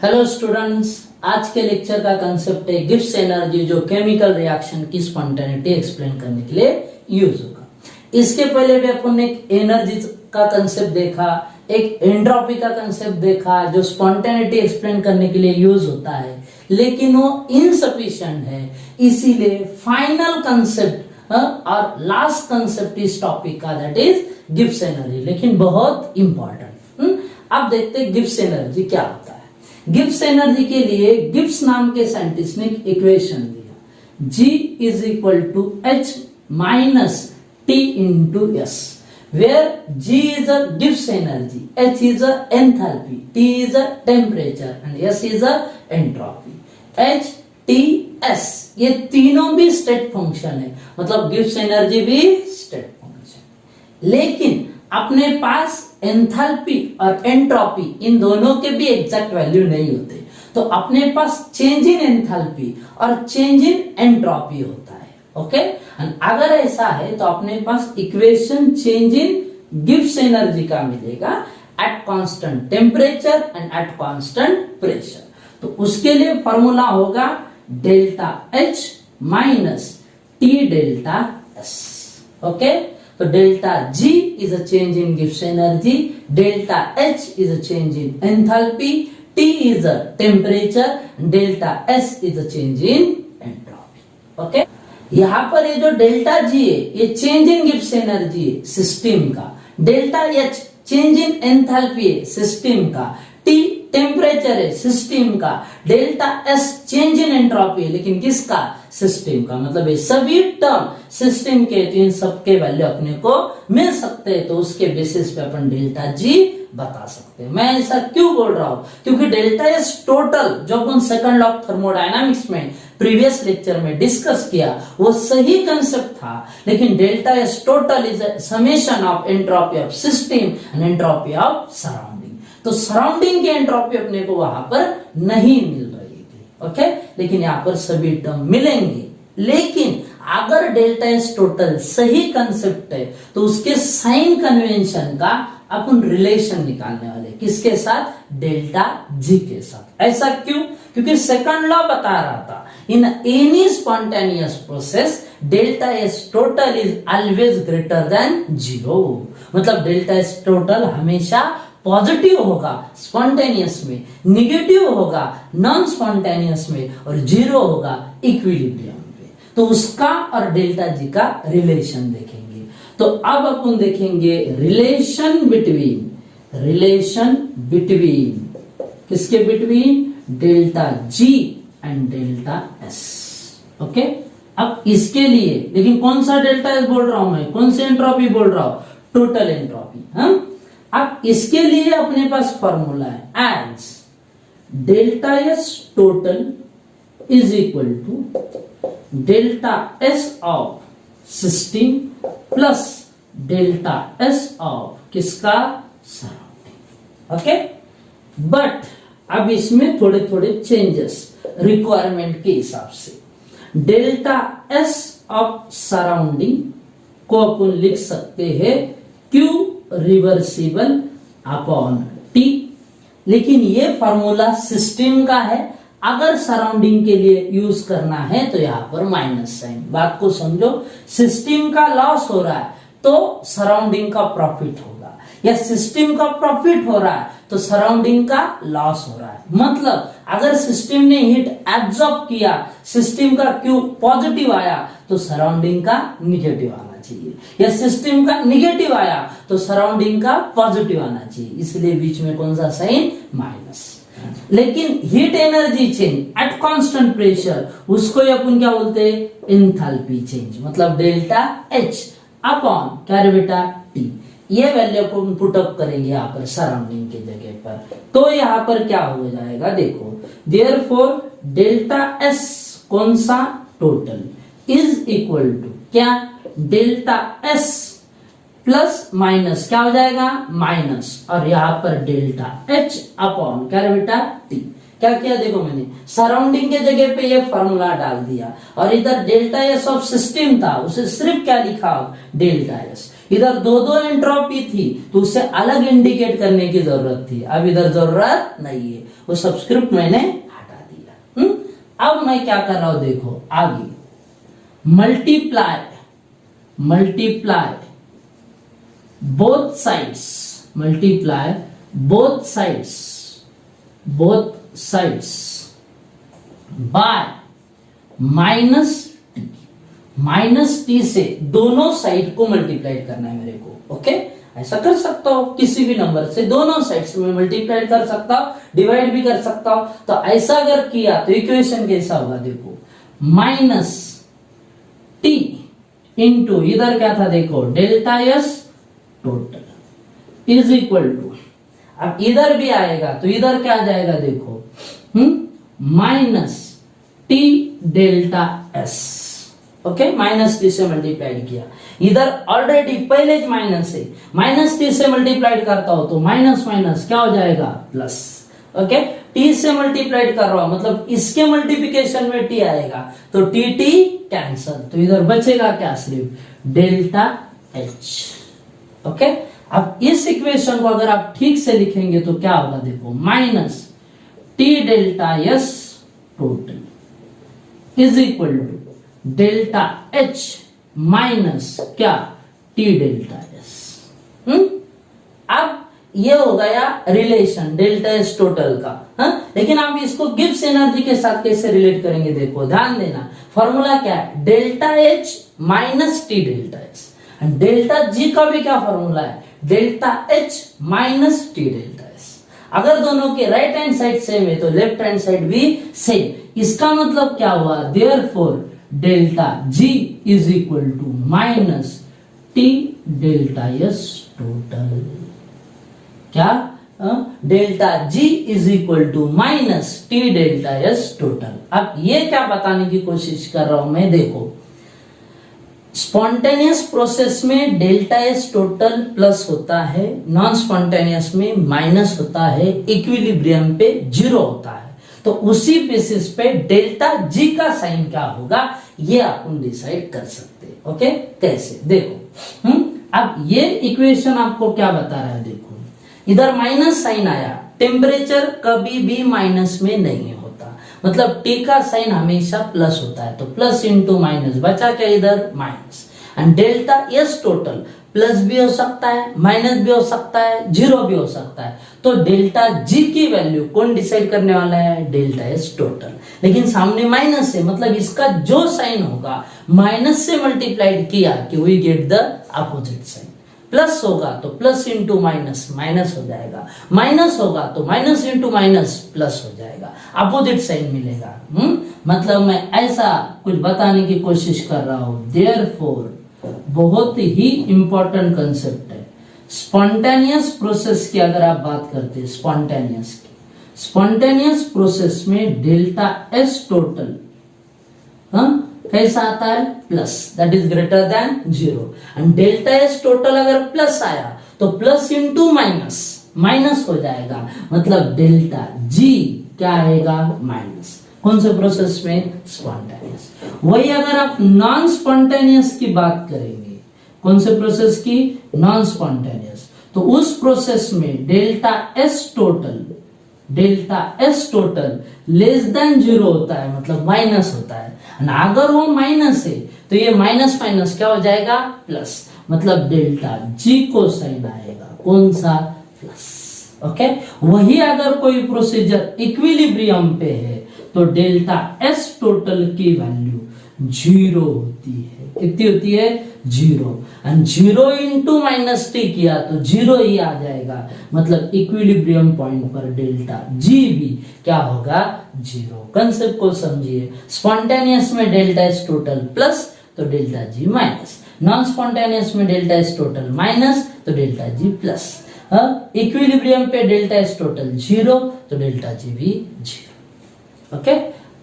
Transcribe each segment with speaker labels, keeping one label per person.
Speaker 1: Hello students, आज के lecture का कंसेप्ट है गिब्स एनर्जी, जो केमिकल रिएक्शन की स्पॉन्टेनिटी एक्सप्लेन करने के लिए यूज होगा। इसके पहले भी अपन ने एक एनर्जी का कंसेप्ट देखा, एक एंट्रोपी का कंसेप्ट देखा जो स्पॉन्टेनिटी एक्सप्लेन करने के लिए यूज होता है, लेकिन वो इनसफिशिएंट है। इसीलिए फाइनल कंसेप्ट और लास्ट कंसेप्ट इस टॉपिक का दैट इज गिब्स एनर्जी, लेकिन बहुत इंपॉर्टेंट। अब देखते हैं गिब्स एनर्जी क्या होता है। गिब्स एनर्जी के लिए गिब्स नाम के साइंटिस्ट ने एक इक्वेशन दिया, G is equal to H minus T into S, where G is a Gibbs energy, H is a enthalpy, T is a temperature and S is a entropy. H, T, S ये तीनों भी state function है, मतलब Gibbs energy भी state function. लेकिन अपने पास enthalpy और entropy इन दोनों के भी एग्जैक्ट वैल्यू नहीं होते, तो अपने पास चेंज इन एंथैल्पी और चेंज इन एंट्रोपी होता है। ओके, अगर ऐसा है तो अपने पास equation change in Gibbs energy का मिलेगा at constant temperature and at constant pressure. तो उसके लिए फॉर्मूला होगा delta H minus T delta S। Okay, तो delta G is a change in Gibbs energy, delta H is a change in enthalpy, T is a temperature, delta S is a change in entropy. Okay? यहाँ पर ये जो delta G है ये change in Gibbs energy है system का, delta H change in enthalpy है system का, T टेम्परेचर है सिस्टम का, delta S change in entropy है लेकिन किसका, सिस्टम का। मतलब ये सभी टर्म सिस्टम के, तो इन सबके वैल्यू अपने को मिल सकते हैं, तो उसके बेसिस पे अपन डेल्टा G बता सकते हैं। मैं ऐसा क्यों बोल रहा हूं, क्योंकि डेल्टा S टोटल जो अपन सेकंड लॉ ऑफ थर्मोडायनामिक्स में प्रीवियस लेक्चर में डिस्कस किया वो सही कंसेप्ट था, लेकिन delta S total is summation of entropy of system and entropy of surrounding. तो सराउंडिंग की एंट्रोपी अपने को वहां पर नहीं मिल रही थी। ओके, लेकिन यहाँ पर सभी टर्म मिलेंगे। लेकिन अगर डेल्टा S टोटल सही कंसेप्ट है तो उसके साइन कन्वेंशन का अपन रिलेशन निकालने वाले, किसके साथ, डेल्टा G के साथ। ऐसा क्यों, क्योंकि सेकंड लॉ बता रहा था in any spontaneous process delta S total is always greater than 0। मतलब डेल्टा S टोटल हमेशा पॉजिटिव होगा स्पॉन्टेनियस में, निगेटिव होगा नॉन स्पॉन्टेनियस में, और जीरो होगा इक्विलिब्रियम पे। तो उसका और डेल्टा G का रिलेशन देखेंगे। तो अब अपन देखेंगे रिलेशन बिटवीन किसके between, delta G and delta S। Okay, अब इसके लिए लेकिन कौन सा डेल्टा S बोल रहा हूं मैं, कौन सी एंट्रोपी बोल रहा हूं, टोटल एंट्रोपी। हाँ, अब इसके लिए अपने पास फॉर्मूला है as delta S total is equal to delta S of system plus delta S of किसका, सराउंडिंग। ओके, बट अब इसमें थोड़े थोड़े चेंजेस रिक्वायरमेंट के हिसाब से। डेल्टा S ऑफ सराउंडिंग को अपन लिख सकते हैं Q रिवर्सिबल अपॉन T, लेकिन ये फॉर्मूला सिस्टम का है। अगर सराउंडिंग के लिए यूज करना है तो यहां पर माइनस साइन। बात को समझो, सिस्टम का लॉस हो रहा है तो सराउंडिंग का प्रॉफिट होगा, या सिस्टम का प्रॉफिट हो रहा है तो सराउंडिंग का लॉस हो रहा है। मतलब अगर सिस्टम ने हीट एब्जॉर्ब किया, सिस्टम का Q पॉजिटिव आया तो सराउंडिंग का निगेटिव आना चाहिए, या सिस्टम का निगेटिव आया तो सराउंडिंग का पॉजिटिव आना चाहिए। इसलिए बीच में कौन सा साइन, माइनस। लेकिन heat energy change at constant pressure, उसको अपन क्या बोलते हैं, एंथैल्पी चेंज। मतलब डेल्टा H अपॉन क्या रे बेटा, T। ये वैल्यू को पुटअप करेंगे यहाँ पर सराउंडिंग के जगह पर, तो यहाँ पर क्या हो जाएगा, देखो देयरफॉर डेल्टा S कौन सा, टोटल इज इक्वल टू क्या, डेल्टा S प्लस माइनस क्या हो जाएगा, माइनस, और यहाँ पर डेल्टा H अपॉन क्या बेटा, T। क्या किया, देखो मैंने सराउंडिंग के जगह पे ये फॉर्मूला डाल दिया, और इधर डेल्टा S ऑफ सिस्टम था उसे सिर्फ क्या लिखा, डेल्टा S। इधर दो दो एंट्रोपी थी तो उसे अलग इंडिकेट करने की जरूरत थी, अब इधर जरूरत नहीं है, वो सबस्क्रिप्ट मैंने हटा दिया। अब मैं क्या कर रहा हूं देखो आगे, multiply both sides, multiply both sides by minus T से दोनों साइड को मल्टीप्लाई करना है मेरे को। ओके, ऐसा कर सकता हूं, किसी भी नंबर से दोनों साइड से मैं मल्टीप्लाई कर सकता हूं, डिवाइड भी कर सकता हूं। तो ऐसा अगर किया तो इक्वेशन कैसा होगा देखो, माइनस टी इंटू इधर क्या था देखो delta S total is equal to, अब इधर भी आएगा तो इधर क्या आ जाएगा देखो minus T delta S. Okay, minus T से मल्टीप्लाइड किया, इधर ऑलरेडी पहले ज माइनस है, माइनस टी से मल्टीप्लाइड करता हो तो माइनस माइनस क्या हो जाएगा प्लस। ओके, टी से मल्टीप्लाइड कर रहा हूं मतलब इसके मल्टीप्लिकेशन में टी आएगा तो टी टी कैंसल, तो इधर बचेगा क्या सिर्फ डेल्टा एच। ओके, अब इस इक्वेशन को अगर आप ठीक से लिखेंगे तो क्या होगा देखो, minus T delta S total is equal to delta H minus क्या टी डेल्टा एस। अब ये हो गया रिलेशन डेल्टा एस टोटल का। लेकिन आप इसको गिब्स एनर्जी के साथ कैसे रिलेट करेंगे देखो, ध्यान देना, फॉर्मूला क्या है, delta H minus T delta S. Delta G का भी क्या फॉर्मूला है, delta H minus T delta S. अगर दोनों के राइट हैंड साइड सेम है तो लेफ्ट हैंड साइड भी सेम। इसका मतलब क्या हुआ, therefore delta G is equal to minus T delta S total. क्या, delta G is equal to minus T delta S total. अब ये क्या बताने की कोशिश कर रहा हूं मैं देखो, स्पॉन्टेनियस प्रोसेस में डेल्टा एस टोटल प्लस होता है, नॉन स्पॉन्टेनियस में माइनस होता है, इक्विलिब्रियम पे जीरो होता है। तो उसी बेसिस पे डेल्टा जी का साइन क्या होगा ये अपन डिसाइड कर सकते हैं। ओके, कैसे देखो, अब ये इक्वेशन आपको क्या बता रहा है देखो, इधर माइनस साइन आया, टेम्परेचर कभी भी माइनस में नहीं होता, मतलब टी का साइन हमेशा प्लस होता है, तो प्लस इंटू माइनस बचा क्या इधर minus. And delta S total plus भी हो सकता है, माइनस भी हो सकता है, जीरो भी हो सकता है। तो डेल्टा जी की वैल्यू कौन डिसाइड करने वाला है, डेल्टा एस टोटल। लेकिन सामने माइनस है, मतलब इसका जो साइन होगा माइनस से मल्टीप्लाइड किया कि we get the opposite sign. Plus होगा तो प्लस इंटू माइनस माइनस हो जाएगा, माइनस होगा तो माइनस इंटू माइनस प्लस हो जाएगा, अपोजिट साइन मिलेगा। मतलब मैं ऐसा कुछ बताने की कोशिश कर रहा हूं। देयरफॉर बहुत ही इंपॉर्टेंट कंसेप्ट है स्पॉन्टेनियस प्रोसेस की। अगर आप बात करते हैं स्पॉन्टेनियस की, स्पॉन्टेनियस प्रोसेस में डेल्टा एस टोटल कैसा आता है, plus, that is greater than zero. And delta S total अगर प्लस आया तो प्लस इंटू माइनस माइनस हो जाएगा, मतलब डेल्टा जी क्या आएगा माइनस। कौन से प्रोसेस में, स्पॉन्टेनियस। वही अगर आप नॉन स्पॉन्टेनियस की बात करेंगे, कौन से प्रोसेस की, नॉन स्पॉन्टेनियस, तो उस प्रोसेस में delta S total less than zero होता है, मतलब माइनस होता है। अगर वो माइनस है तो ये माइनस माइनस क्या हो जाएगा, प्लस, मतलब डेल्टा जी को साइन आएगा कौन सा, प्लस। ओके, वही अगर कोई प्रोसीजर इक्विलिब्रियम पे है तो डेल्टा एस टोटल की वैल्यू जीरो होती है। कितनी होती है, zero. And zero into minus T किया तो जीरो ही आ जाएगा, मतलब इक्विलिब्रियम पॉइंट पर डेल्टा जी भी क्या होगा, जीरो। कंसेप्ट को समझिए, स्पॉन्टेनियस में डेल्टा एस टोटल प्लस तो delta G minus, non spontaneous में डेल्टा एस टोटल माइनस तो डेल्टा जी प्लस, इक्विलिब्रियम पे डेल्टा एस टोटल जीरो तो डेल्टा जी भी जीरो। ओके,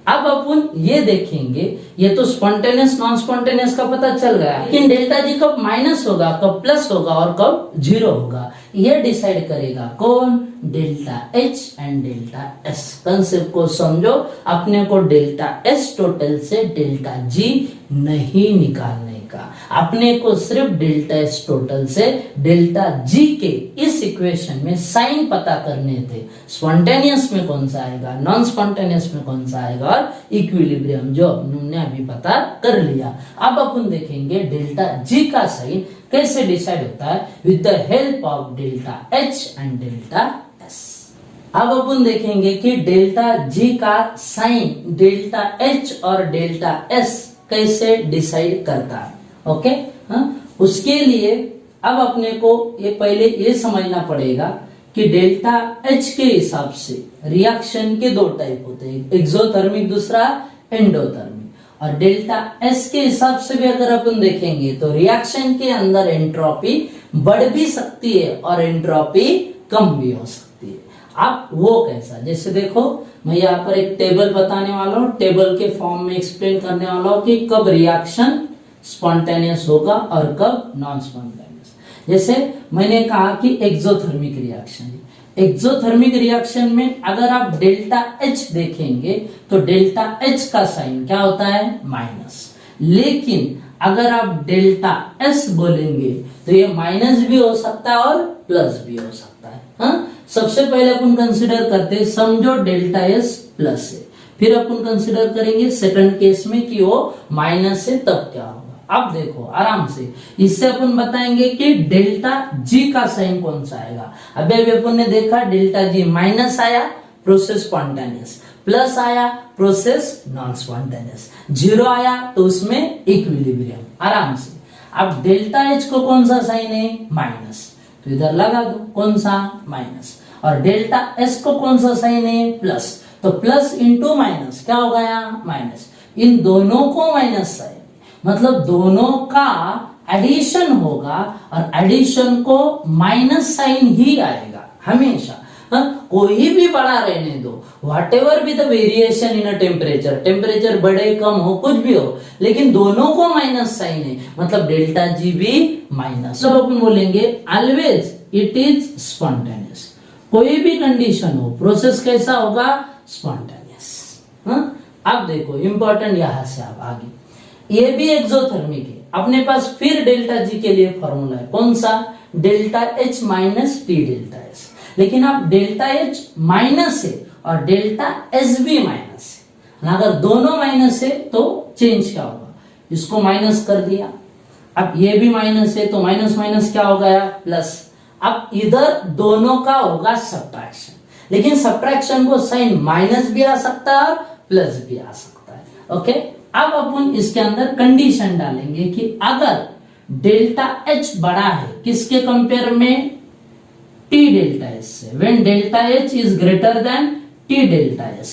Speaker 1: अब अपन ये देखेंगे, ये तो स्पॉन्टेनियस नॉन स्पॉन्टेनियस का पता चल गया, लेकिन डेल्टा जी कब माइनस होगा, कब प्लस होगा और कब जीरो होगा, ये डिसाइड करेगा कौन, delta H and delta S. Concept को समझो, अपने को डेल्टा एस टोटल से डेल्टा जी नहीं निकालने का। अपने को सिर्फ डेल्टा एस टोटल से डेल्टा जी के इस इक्वेशन में साइन पता करने थे। स्पॉन्टेनियस में कौन सा आएगा, नॉन स्पॉन्टेनियस में कौन सा आएगा, और इक्विलिब्रियम जो हमने अभी पता कर लिया। अब अपन देखेंगे डेल्टा जी का साइन कैसे डिसाइड होता है with the help of delta H and delta S. अब अपन देखेंगे कि डेल्टा जी का साइन डेल्टा एच और डेल्टा एस कैसे डिसाइड करता है। ओके, उसके लिए अब अपने को ये पहले ये समझना पड़ेगा कि डेल्टा एच के हिसाब से रिएक्शन के दो टाइप होते हैं, एक्सोथर्मिक दूसरा एंडोथर्मिक। और डेल्टा एस के हिसाब से भी अगर अपन देखेंगे तो रिएक्शन के अंदर एंट्रोपी बढ़ भी सकती है और एंट्रोपी कम भी हो सकती है। अब वो कैसा, जैसे देखो मैं यहाँ पर एक टेबल बताने वाला हूँ, टेबल के फॉर्म में एक्सप्लेन करने वाला हूँ कि कब रिएक्शन स्पॉन्टेनियस होगा और कब नॉन स्पॉन्टेनियस। जैसे मैंने कहा कि एक्सोथर्मिक रिएक्शन, एक्सोथर्मिक रिएक्शन में अगर आप डेल्टा एच देखेंगे तो डेल्टा एच का साइन क्या होता है, माइनस। लेकिन अगर आप डेल्टा एस बोलेंगे तो ये माइनस भी हो सकता है और प्लस भी हो सकता है। हाँ, सबसे पहले अपन कंसीडर करते हैं, समझो डेल्टा एस प्लस है, फिर अपन कंसीडर करेंगे सेकंड केस में कि वो माइनस है, तब क्या होगा। अब देखो आराम से, इससे अपन बताएंगे कि डेल्टा जी का साइन कौन सा आएगा। अभी अपन ने देखा डेल्टा जी माइनस आया प्रोसेस स्पॉन्टेनियस, प्लस आया प्रोसेस नॉन स्पॉन्टेनियस, जीरो आया तो उसमें इक्विलिब्रियम। आराम से अब डेल्टा एच को कौन सा साइन है, माइनस, तो इधर लगा दो कौन सा, माइनस। और डेल्टा एस को कौन सा साइन है, प्लस, तो प्लस इंटू माइनस क्या हो गया, माइनस। इन दोनों को माइनस साइन, मतलब दोनों का एडिशन होगा और एडिशन को माइनस साइन ही आएगा हमेशा। कोई भी बड़ा रहने दो, what ever be the variation in a temperature, temperature बढ़े कम हो कुछ भी हो, लेकिन दोनों को माइनस साइन है, मतलब डेल्टा जी भी माइनस। अब अपन बोलेंगे ऑलवेज इट इज स्पॉन्टेनियस। कोई भी कंडीशन हो, प्रोसेस कैसा होगा, स्पॉन्टेनियस। अब देखो इंपॉर्टेंट यहां से आप आगे, ये भी एक्सोथर्मिक है। अपने पास फिर डेल्टा जी के लिए फॉर्मूला है, कौन सा, delta H minus T delta S. लेकिन अब डेल्टा एच माइनस है और डेल्टा एस भी माइनस है, अगर दोनों माइनस है तो चेंज क्या होगा, इसको माइनस कर दिया, अब ये भी माइनस है तो माइनस माइनस क्या हो गया, प्लस। अब इधर दोनों का होगा सब्ट्रैक्शन, लेकिन सब्ट्रैक्शन को साइन माइनस भी आ सकता है और प्लस भी आ सकता है। ओके, अब अपन इसके अंदर कंडीशन डालेंगे कि अगर डेल्टा एच बड़ा है किसके कंपेयर में, टी डेल्टा एस से, when delta H is greater than T delta S.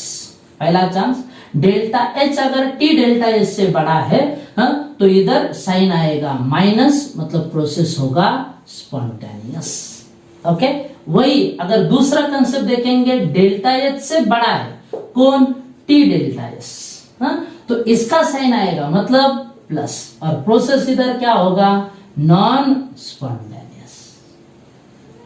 Speaker 1: पहला चांस, डेल्टा एच अगर टी डेल्टा एस से बड़ा है तो इधर साइन आएगा माइनस, मतलब प्रोसेस होगा स्पॉन्टेनियस। ओके, वही अगर दूसरा कंसेप्ट देखेंगे, डेल्टा एच से बड़ा है कौन, टी डेल्टा एस, तो इसका साइन आएगा मतलब प्लस, और प्रोसेस इधर क्या होगा, नॉन स्पॉन्टेनियस।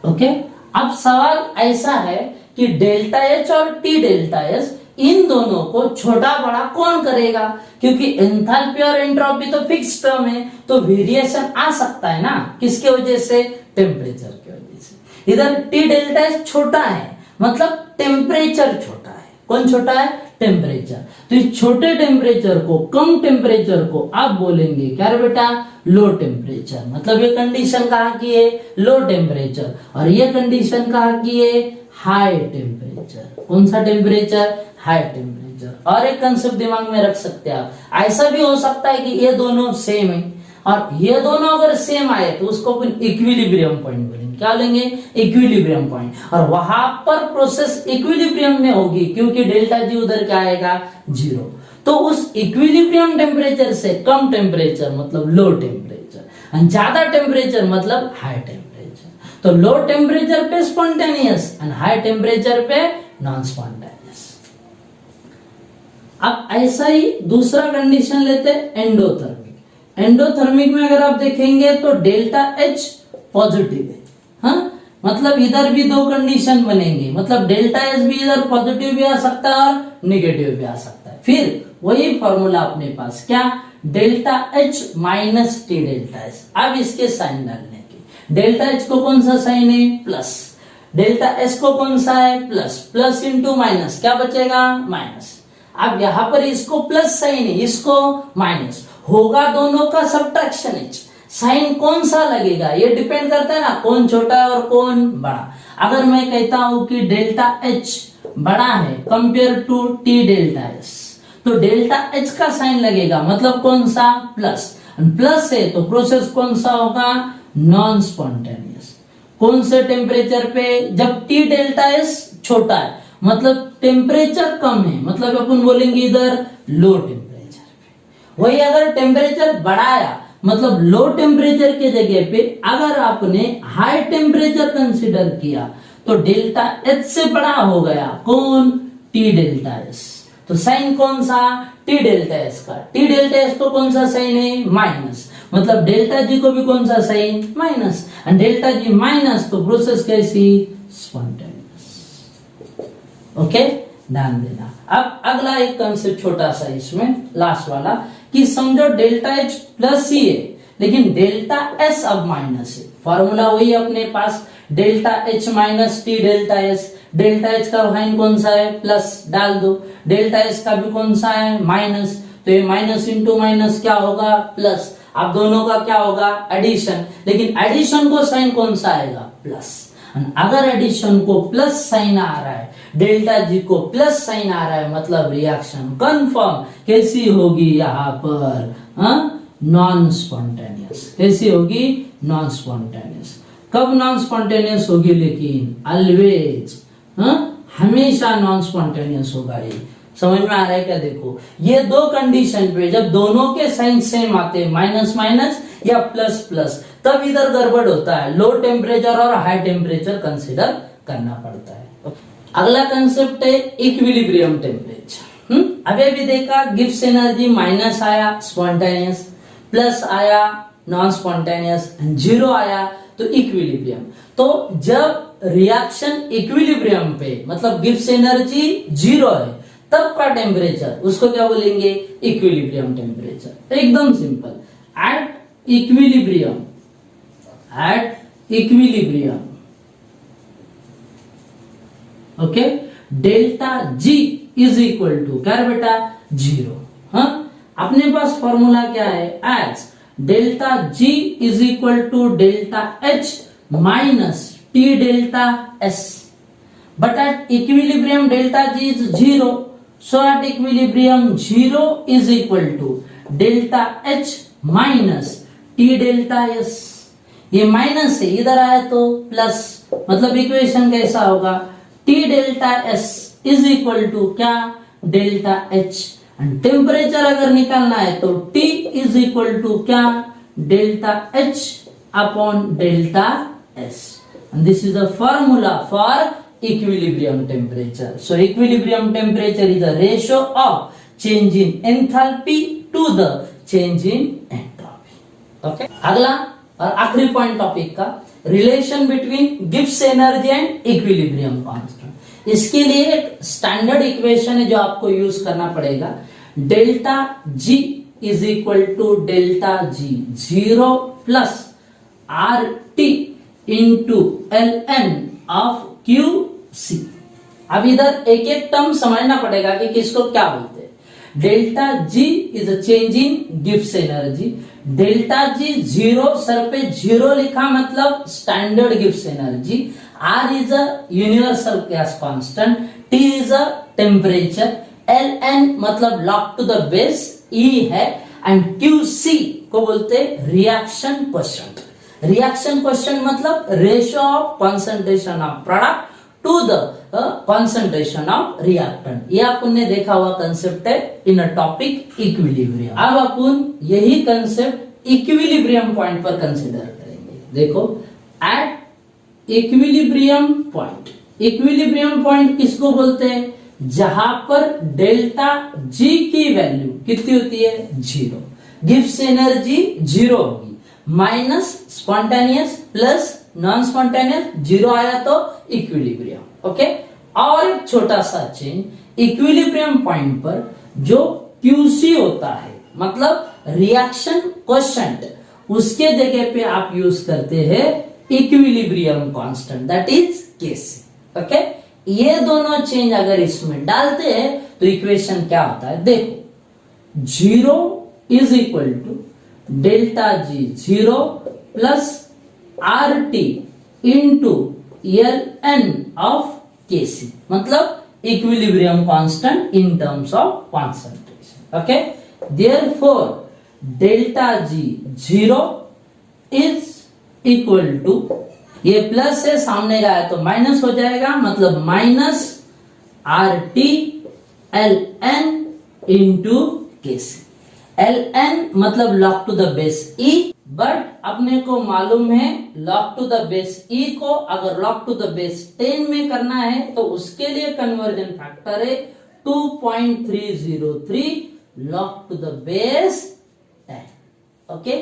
Speaker 1: ओके, अब सवाल ऐसा है कि डेल्टा एच और टी डेल्टा एस, इन दोनों को छोटा बड़ा कौन करेगा, क्योंकि एंथैल्पी और एंट्रोपी तो फिक्स टर्म है, तो वेरिएशन आ सकता है ना, किसके वजह से, टेम्परेचर की वजह से। इधर टी डेल्टा एस छोटा है, मतलब टेम्परेचर छोटा है, कौन छोटा है, टेम्परेचर। तो इस छोटे टेम्परेचर को, कम टेम्परेचर को आप बोलेंगे क्या रे बेटा, लो टेम्परेचर। मतलब ये कंडीशन कहाँ की है, लो टेम्परेचर, और ये कंडीशन कहाँ की है, हाई टेम्परेचर। कौन सा टेम्परेचर, हाई टेम्परेचर। और एक कंसेप्ट दिमाग में रख सकते हैं आप, ऐसा भी हो सकता है कि ये दोनों सेम है, और ये दोनों अगर सेम आए तो उसको अपन इक्विलिब्रियम पॉइंट बोलेंगे, क्या लेंगे, इक्विलिब्रियम पॉइंट। और वहां पर प्रोसेस इक्विलिब्रियम में होगी, क्योंकि डेल्टा जी उधर क्या आएगा, जीरो। तो उस इक्विलिब्रियम टेम्परेचर से कम टेम्परेचर मतलब लो टेम्परेचर, और ज्यादा टेम्परेचर मतलब हाई टेम्परेचर। तो लो टेम्परेचर पे स्पॉन्टेनियस और हाई टेम्परेचर पे नॉन स्पॉन्टेनियस। अब ऐसा ही दूसरा कंडीशन लेते हैं एंडोथर्मिक। एंडोथर्मिक में अगर आप देखेंगे तो डेल्टा एच पॉजिटिव है, हाँ, मतलब इधर भी दो कंडीशन बनेंगे, मतलब डेल्टा एच भी इधर पॉजिटिव भी आ सकता है और निगेटिव भी आ सकता है। फिर वही फॉर्मूला अपने पास, क्या, delta H minus T delta S. अब इसके साइन डालने के, डेल्टा एच को कौन सा साइन है, प्लस, डेल्टा एस को कौन सा है, प्लस, प्लस इंटू माइनस, क्या बचेगा, माइनस। अब यहां पर इसको प्लस साइन है, इसको माइनस, होगा दोनों का सब्ट्रैक्शन एच। साइन कौन सा लगेगा ये डिपेंड करता है ना, कौन छोटा है और कौन बड़ा। अगर मैं कहता हूं कि डेल्टा एच बड़ा है compare to T delta S, तो डेल्टा एच का साइन लगेगा, मतलब कौन सा, प्लस। प्लस है तो प्रोसेस कौन सा होगा, नॉन स्पॉन्टेनियस। कौन से टेम्परेचर पे, जब टी डेल्टा एस छोटा है, मतलब टेम्परेचर कम है, मतलब अपन बोलेंगे इधर लो टेम्परेचर पे। वही अगर टेम्परेचर बढ़ाया, मतलब लो टेम्परेचर के जगह पे अगर आपने हाई टेम्परेचर कंसीडर किया, तो डेल्टा एच से बड़ा हो गया कौन, टी डेल्टा एस। तो साइन कौन सा, टी डेल्टा एस का। टी डेल्टा एस को कौन सा साइन है, माइनस, मतलब डेल्टा जी को भी कौन सा sign, minus. And delta G minus, तो प्रोसेस कैसी, स्पॉन्टेनियस। ओके, ध्यान देना। अब अगला एक कंसेप्ट छोटा सा इसमें, लास्ट वाला, कि समझो डेल्टा एच प्लस ही है लेकिन डेल्टा एस अब माइनस है। फॉर्मूला वही अपने पास, delta H minus T delta S. Delta H का साइन कौन सा है, प्लस, डाल दो। डेल्टा एस का भी कौन सा है, माइनस, तो ये माइनस इंटू माइनस क्या होगा, प्लस। अब दोनों का क्या होगा, एडिशन, लेकिन एडिशन को साइन कौन सा आएगा, प्लस। अगर एडिशन को प्लस साइन आ रहा है, डेल्टा जी को प्लस साइन आ रहा है, मतलब रिएक्शन कंफर्म कैसी होगी, यहां पर नॉन स्पॉन्टेनियस। कैसी होगी, नॉन स्पॉन्टेनियस। कब नॉन स्पॉन्टेनियस होगी, लेकिन ऑलवेज, हमेशा नॉन स्पॉन्टेनियस होगा। ये समझ में आ रहा है क्या, देखो ये दो कंडीशन पे जब दोनों के साइन सेम आते हैं, माइनस माइनस या प्लस प्लस, तब इधर गड़बड़ होता है। लो टेम्परेचर और हाई टेम्परेचर कंसीडर करना पड़ता है। अगला कंसेप्ट है इक्विलिब्रियम टेम्परेचर। अभी भी देखा, गिब्स एनर्जी माइनस आया स्पॉन्टेनियस, प्लस आया नॉन स्पॉन्टेनियस, जीरो आया तो इक्विलिब्रियम। तो जब रिएक्शन इक्विलिब्रियम पे, मतलब गिब्स एनर्जी जीरो है, तब का टेम्परेचर उसको क्या बोलेंगे, इक्विलिब्रियम टेम्परेचर। एकदम simple, at equilibrium, okay, delta G is equal to क्या है बेटा, जीरो। अपने पास फॉर्मूला क्या है, as delta G is equal to delta H minus T delta S, but at equilibrium delta G is zero, so at equilibrium zero is equal to delta H minus T delta S. ये minus है, इधर आया तो plus, मतलब equation कैसा होगा, T delta S is equal to क्या, delta H. And temperature अगर निकालना है तो T इज इक्वल टू क्या, delta H upon delta S. And this is the formula for equilibrium temperature. So equilibrium temperature is a ratio of change in enthalpy to the change in entropy. Okay, अगला और आखिरी point topic का, relation between Gibbs energy and equilibrium constant. इसके लिए एक standard equation है जो आपको यूज करना पड़ेगा, delta G is equal to delta G zero plus R T into L N of Q C. अब इधर एक एक टर्म समझना पड़ेगा कि किसको क्या बोलते हैं। Delta G is a change in Gibbs energy, delta G zero, sir पे जीरो लिखा मतलब standard Gibbs energy, R is a universal gas constant, T is a temperature, Ln मतलब lock to the base, E है, and QC को बोलते हैं reaction quotient. Reaction quotient मतलब ratio of concentration of product to the concentration of reactant. ये आपने देखा हुआ कंसेप्ट है इन अ टॉपिक इक्विलिब्रियम। अब अपन यही कंसेप्ट इक्विलिब्रियम पॉइंट पर कंसिडर करेंगे। देखो, at equilibrium point, equilibrium point किसको बोलते हैं, जहां पर डेल्टा जी की वैल्यू कितनी होती है, जीरो, गिब्स एनर्जी जीरो होगी, minus spontaneous plus non spontaneous, zero आया तो इक्विलिब्रियम। ओके, और एक छोटा सा चेंज, इक्विलिब्रियम पॉइंट पर जो क्यूसी होता है, मतलब रिएक्शन क्वोशंट, उसके जगह पे आप यूज करते हैं equilibrium constant, that is Kc। Okay, ये दोनों चेंज अगर इसमें डालते हैं तो इक्वेशन क्या होता है, देखो 0 is equal to delta G 0 plus R T into L N of Kc, मतलब equilibrium constant in terms of concentration. Okay, therefore delta G 0 is equal to, ये प्लस है सामने का है तो माइनस हो जाएगा, मतलब minus R T L N into Kc। L N मतलब log to the base E, but अपने को मालूम है log to the base E को अगर लॉग टू द बेस 10 में करना है तो उसके लिए कन्वर्जन फैक्टर है 2.303 log to the base 10। Okay,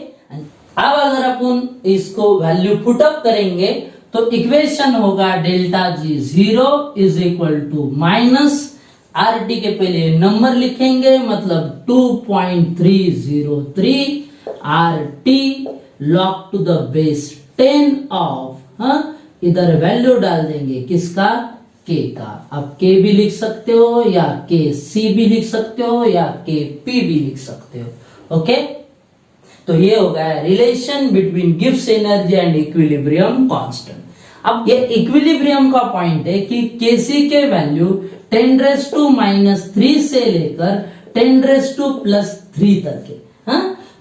Speaker 1: अब अगर अपन इसको वैल्यू पुट अप करेंगे तो इक्वेशन होगा delta G 0 is equal to minus R T के पहले नंबर लिखेंगे, मतलब 2.303 R T log to the base 10 of, इधर वैल्यू डाल देंगे किसका, K का। अब K भी लिख सकते हो या Kc भी लिख सकते हो या Kp भी लिख सकते हो। ओके, तो ये हो गया relation between Gibbs energy and equilibrium constant. अब ये इक्विलिब्रियम का पॉइंट है कि Kc के वैल्यू 10⁻³ से लेकर 10⁻+3 तक है।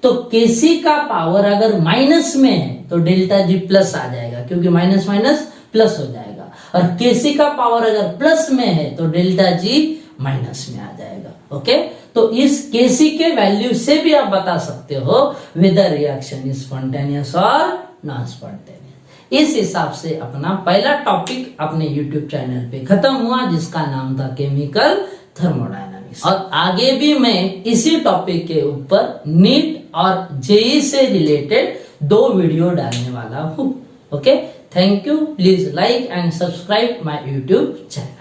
Speaker 1: तो Kc का पावर अगर माइनस में है तो डेल्टा जी प्लस आ जाएगा, क्योंकि माइनस माइनस प्लस हो जाएगा, और Kc का पावर अगर प्लस में है तो डेल्टा जी माइनस में आ जाएगा। ओके, तो इस Kc के वैल्यू से भी आप बता सकते हो वेदर रिएक्शन इज स्पॉन्टेनियस और नॉन स्पॉन्टेनियस। इस हिसाब से अपना पहला टॉपिक अपने YouTube चैनल पे खत्म हुआ, जिसका नाम था केमिकल थर्मोडायनामिक्स, और आगे भी मैं इसी टॉपिक के ऊपर नीट और जेई से रिलेटेड 2 वीडियो डालने वाला हूँ। Okay, thank you, please like and subscribe my YouTube channel.